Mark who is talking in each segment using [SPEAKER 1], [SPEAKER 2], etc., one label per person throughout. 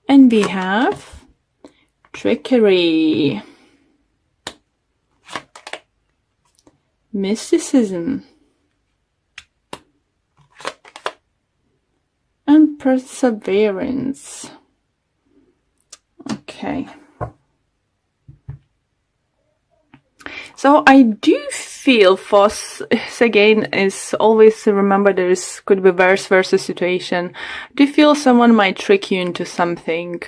[SPEAKER 1] And we have trickery, mysticism, and perseverance. Okay. So I do feel for, again, is always to remember could be vice versa situation. I do feel someone might trick you into something.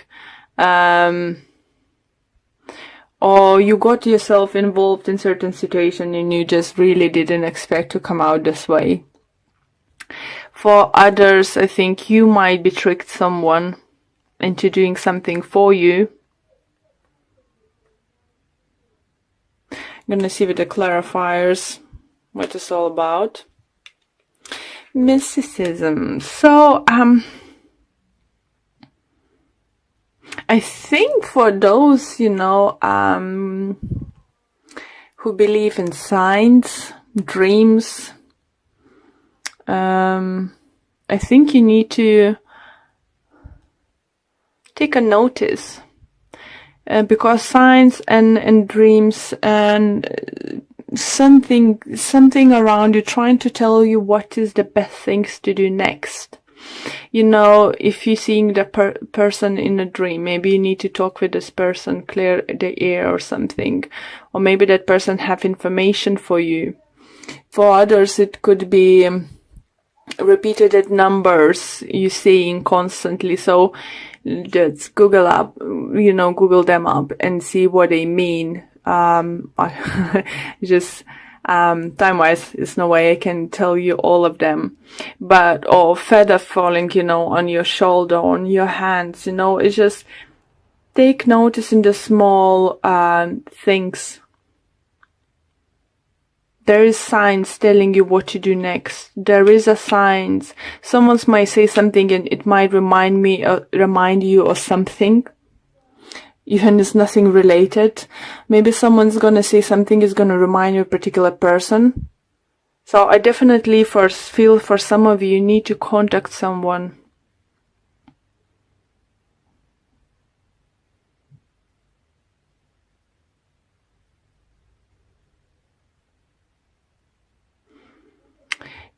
[SPEAKER 1] Or you got yourself involved in certain situation and you just really didn't expect to come out this way. For others, I think you might be tricked someone into doing something for you. I'm gonna see with the clarifiers what it's all about. Mysticism. So, I think for those, who believe in signs, dreams, I think you need to take a notice. Because signs and dreams and something around you trying to tell you what is the best things to do next. If you're seeing the person in a dream, maybe you need to talk with this person, clear the air or something. Or maybe that person have information for you. For others, it could be repeated numbers you're seeing constantly. So just Google them up and see what they mean. Just time-wise, there's no way I can tell you all of them. Or feather falling, on your shoulder, on your hands, it's just take notice in the small things. There is signs telling you what to do next. There is a signs. Someone might say something and it might remind you of something. Even it's nothing related. Maybe someone's gonna say something is gonna remind you of a particular person. So I definitely feel for some of you need to contact someone.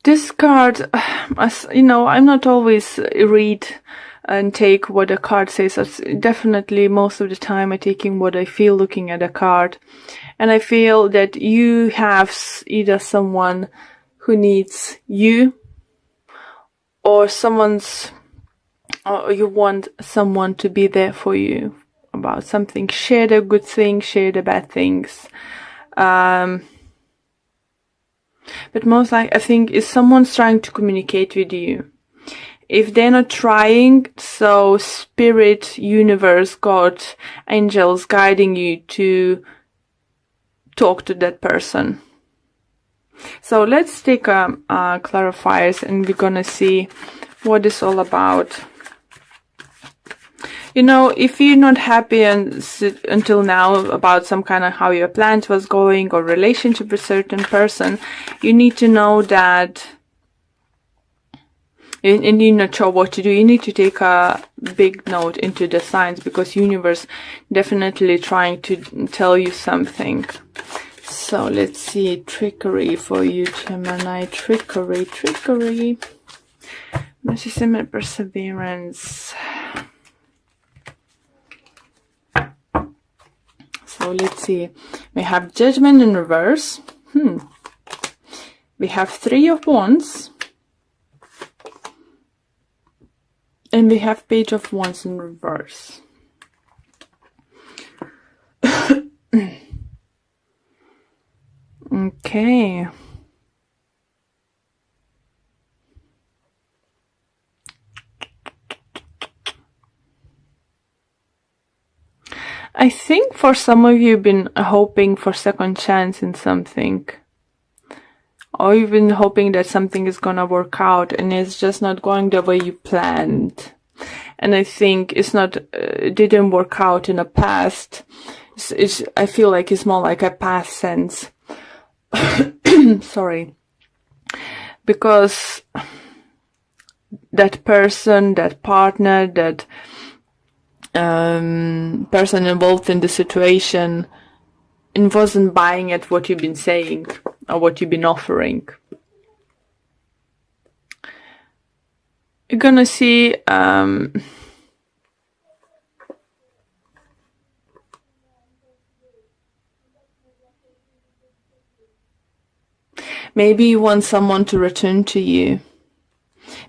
[SPEAKER 1] This card, I'm not always read and take what the card says. Definitely most of the time I'm taking what I feel looking at a card. And I feel that you have either someone who needs you or you want someone to be there for you about something. Share the good things, share the bad things. But most I think is someone's trying to communicate with you. If they're not trying, so spirit, universe, God, angels guiding you to talk to that person. So let's take clarifiers and we're gonna see what it's all about. If you're not happy until now about some kind of how your plans was going or relationship with a certain person, you need to know that, and you're not sure what to do, you need to take a big note into the signs because universe definitely trying to tell you something. So let's see, trickery for you, Gemini. Trickery. Mysticism and perseverance. So let's see. We have Judgment in reverse. We have Three of Wands. And we have Page of Wands in reverse. Okay. I think for some of you you've been hoping for second chance in something. Or you've been hoping that something is gonna work out and it's just not going the way you planned. And I think it didn't work out in the past. I feel like it's more like a past sense. Sorry. Because that person, that partner, that person involved in the situation and wasn't buying at what you've been saying or what you've been offering. You're gonna see maybe you want someone to return to you.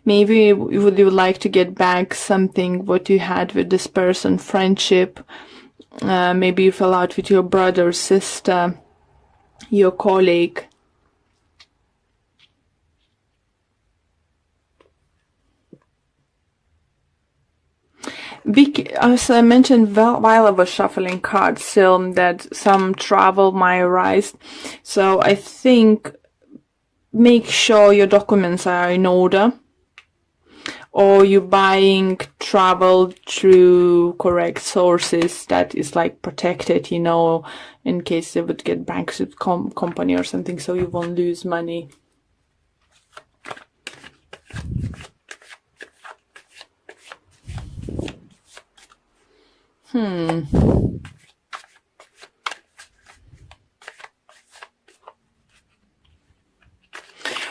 [SPEAKER 1] Maybe you would like to get back something what you had with this person, friendship. Maybe you fell out with your brother, sister, your colleague. As I mentioned while I was shuffling cards, still that some travel might arise. So I think make sure your documents are in order, or you're buying travel through correct sources that is like protected, you know, in case they would get bankrupt company or something, so you won't lose money.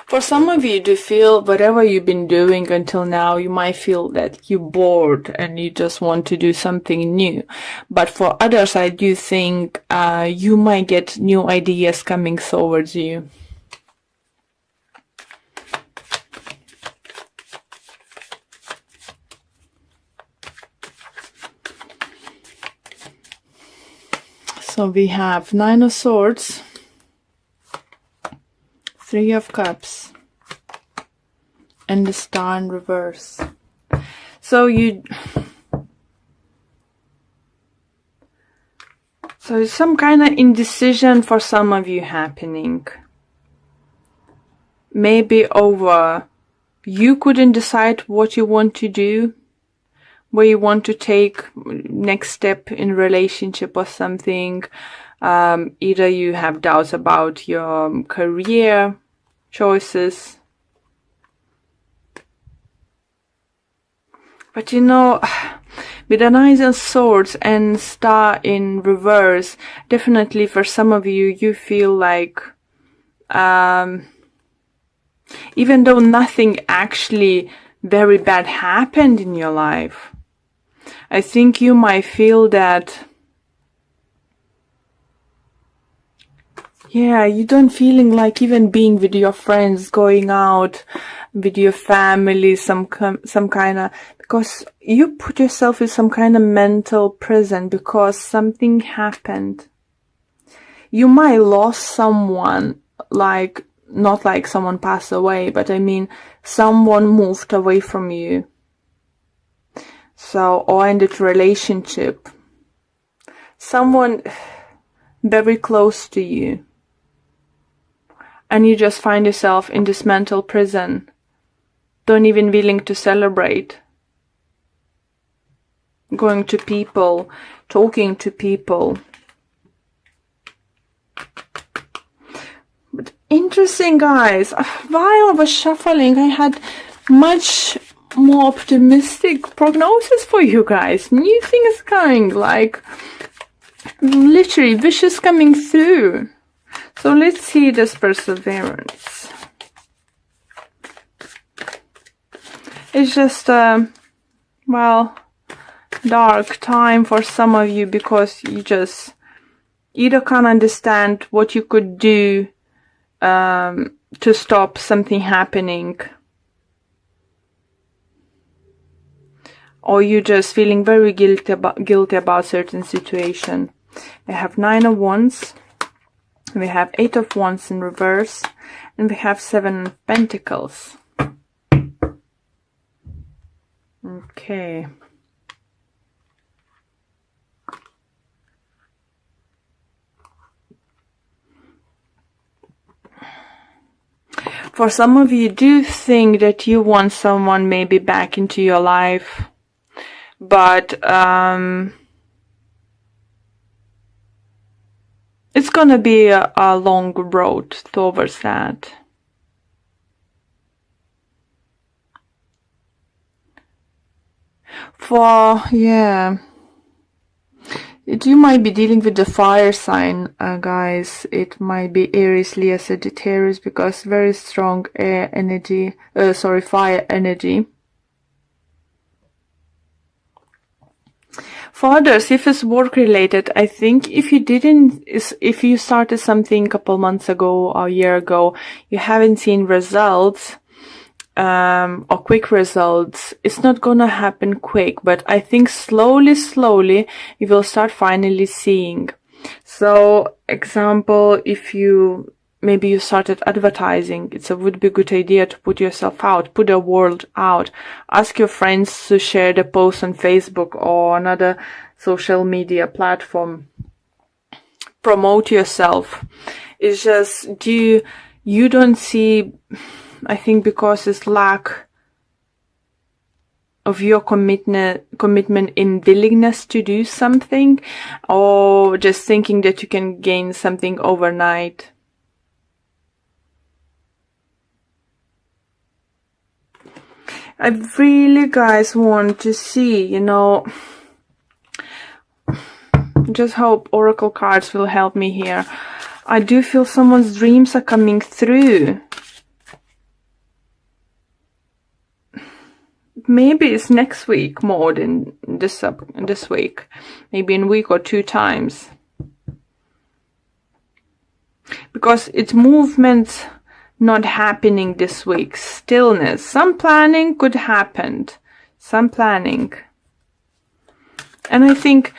[SPEAKER 1] For some of you to feel whatever you've been doing until now, you might feel that you're bored and you just want to do something new. But for others, I do think you might get new ideas coming towards you. So we have Nine of Swords, Three of Cups, and the Star in reverse. So some kind of indecision for some of you happening. Maybe over you couldn't decide what you want to do, where you want to take next step in relationship or something. Either you have doubts about your career choices. But you know, with the Nine of Swords and Star in reverse, definitely for some of you, you feel like even though nothing actually very bad happened in your life, I think you might feel that, yeah, you don't feeling like even being with your friends, going out with your family, some kind of, because you put yourself in some kind of mental prison because something happened. You might lost someone, like, not like someone passed away, but I mean, someone moved away from you. So, or ended relationship. Someone very close to you. And you just find yourself in this mental prison. Don't even willing to celebrate. Going to people, talking to people. But interesting, guys. While I was shuffling, I had much more optimistic prognosis for you guys. New things coming, like literally wishes coming through. So let's see this perseverance. It's just well, dark time for some of you because you just either can't understand what you could do to stop something happening, or you're just feeling very guilty about certain situation. We have Nine of Wands, we have Eight of Wands in reverse, and we have Seven of Pentacles. Okay. For some of you, do think that you want someone maybe back into your life, but it's gonna be a long road towards that. Yeah, You might be dealing with the fire sign, guys. It might be Aries, Leo, Sagittarius, because very strong air energy, fire energy. For others, if it's work related, I think if you started something a couple months ago or a year ago, you haven't seen results, or quick results, it's not gonna happen quick, but I think slowly you will start finally seeing. So, example, if maybe you started advertising, would be a good idea to put yourself out, put the word out. Ask your friends to share the post on Facebook or another social media platform. Promote yourself. It's just, you don't see, I think because it's lack of your commitment in willingness to do something, or just thinking that you can gain something overnight. I really, guys, want to see, just hope Oracle cards will help me here. I do feel someone's dreams are coming through. Maybe it's next week more than this week. Maybe in a week or 2 times. Because it's movement not happening this week. Stillness. Some planning could happen. Some planning. And I think,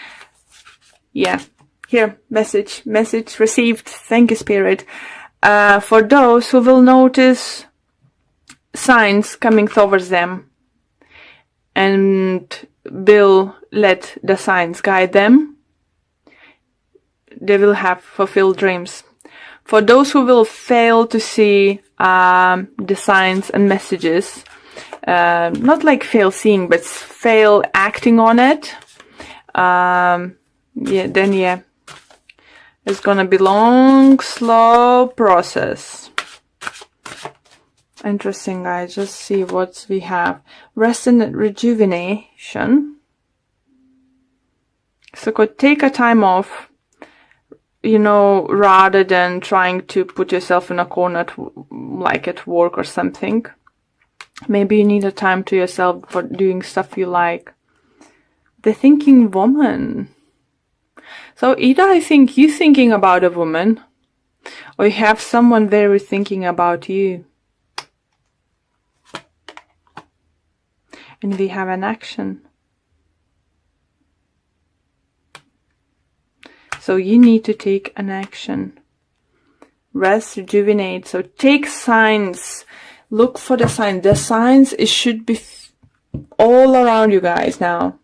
[SPEAKER 1] yeah, here, message received. Thank you, Spirit. For those who will notice signs coming towards them and will let the signs guide them, they will have fulfilled dreams. For those who will fail to see the signs and messages, not like fail seeing, but fail acting on it, it's gonna be long, slow process. Interesting, guys. Just see what we have. Rest and rejuvenation. So could take a time off, rather than trying to put yourself in a corner, like at work or something. Maybe you need a time to yourself for doing stuff you like. The thinking woman. So either I think you thinking about a woman, or you have someone very thinking about you. And we have an action. So you need to take an action. Rest, rejuvenate. So take signs. Look for the signs. The signs, it should be all around you guys now.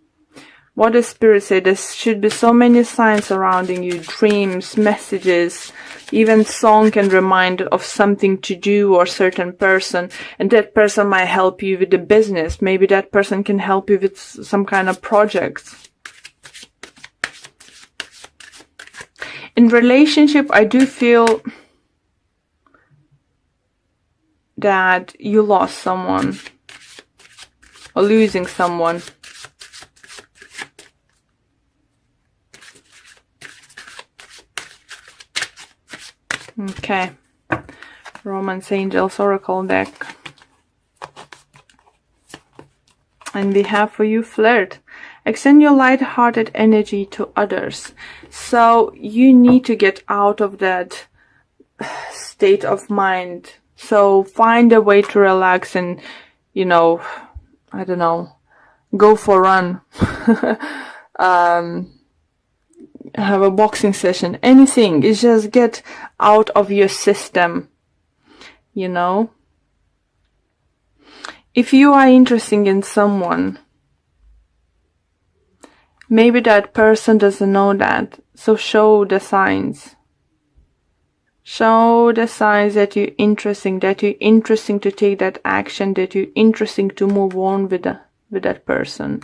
[SPEAKER 1] What does Spirit say? There should be so many signs surrounding you. Dreams, messages, even song can remind of something to do or certain person. And that person might help you with the business. Maybe that person can help you with some kind of project. In relationship, I do feel that you lost someone or losing someone. Okay, Romance Angels Oracle deck. And we have for you Flirt. Extend your light-hearted energy to others. So you need to get out of that state of mind. So find a way to relax and, I don't know, go for a run. Have a boxing session, anything. It's just get out of your system, If you are interested in someone, maybe that person doesn't know that, so show the signs. Show the signs that you're interesting to take that action, that you're interesting to move on with that person.